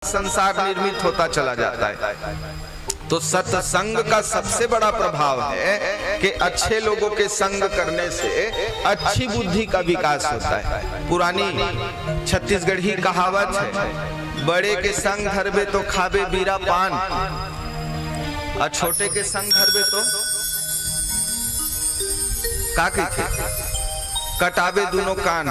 संसार निर्मित होता चला जाता है। तो सत्संग का सबसे बड़ा प्रभाव है कि अच्छे लोगों के संग करने से अच्छी बुद्धि का विकास होता है। पुरानी छत्तीसगढ़ी कहावत है, बड़े के संग धरबे तो खाबे बीरा पान, और छोटे के संग धरबे तो का कहते कटाबे दोनों कान।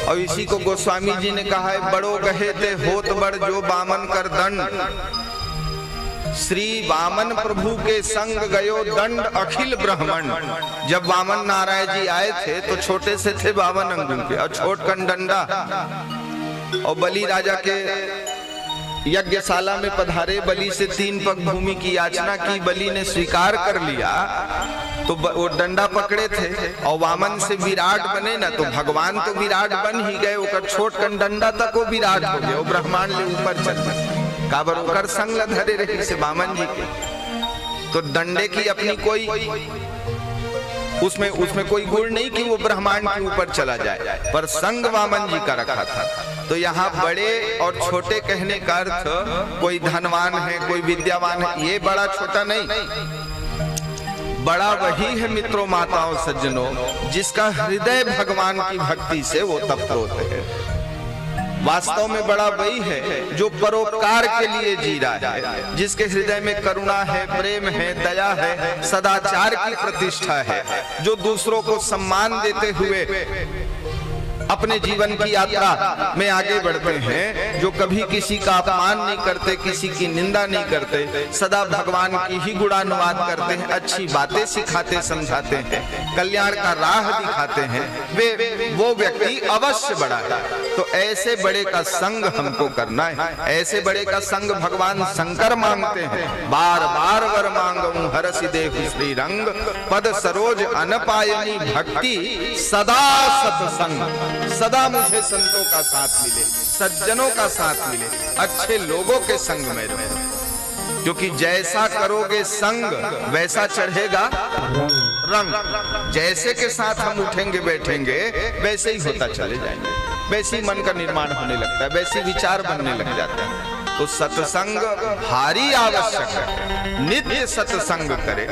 और इसी को गोस्वामी जी ने कहा है, बड़ो गहे ते होत बड़ जो बामन कर दंड। श्री वामन प्रभु के संग गयो दंड अखिल ब्रह्मांड। जब वामन नारायण जी आए थे तो छोटे से थे 52 अंगुल के और छोटकन डंडा। और बलि राजा के यज्ञशाला में पधारे, बलि से 3 पग भूमि की याचना की, बलि ने स्वीकार कर लिया तो वो डंडा पकड़े थे और वामन से विराट बने ना, तो भगवान तो विराट बन ही गए, ओकर छोटकन डंडा तक वो विराट हो गए, वो ब्रह्मांड ले ऊपर चल गए। काबर ओकर संग धरे रही से वामन जी के। तो डंडे की अपनी कोई उसमें कोई गुण नहीं कि वो ब्रह्मांड के ऊपर चला जाए, पर संग वामन जी का रखा था। तो यहाँ बड़े और छोटे कहने का अर्थ कोई धनवान है, कोई विद्यावान है, ये बड़ा छोटा नहीं। बड़ा वही है मित्रों, माताओं, सज्जनों, जिसका हृदय भगवान की भक्ति से वो तप्त है। वास्तव में बड़ा वही है जो परोपकार के लिए जी रहा है, जिसके हृदय में करुणा है, प्रेम है, दया है, सदाचार की प्रतिष्ठा है, जो दूसरों को सम्मान देते हुए अपने जीवन की यात्रा में आगे बढ़ते हैं, जो कभी किसी का अपमान नहीं करते, किसी की निंदा नहीं करते, सदा भगवान की ही गुणानुवाद करते हैं, अच्छी बातें सिखाते समझाते हैं, कल्याण का राह दिखाते हैं, वो व्यक्ति अवश्य बड़ा है। तो ऐसे बड़े का संग हमको करना है। ऐसे बड़े का संग भगवान शंकर मांगते हैं, बार बार वर मांगऊं हरसि देहु श्री रंग, पद सरोज अनपायनी भक्ति सदा सत्संग। सदा मुझे संतों का साथ मिले, सज्जनों का साथ मिले, अच्छे लोगों के संग में रहे, क्योंकि जैसा करोगे संग वैसा चढ़ेगा रंग। जैसे के साथ हम उठेंगे बैठेंगे वैसे ही होता चले जाएंगे, वैसे ही मन का निर्माण होने लगता है, वैसे विचार बनने लग जाते हैं। तो सत्संग भारी आवश्यक है, नित्य सत्संग करे।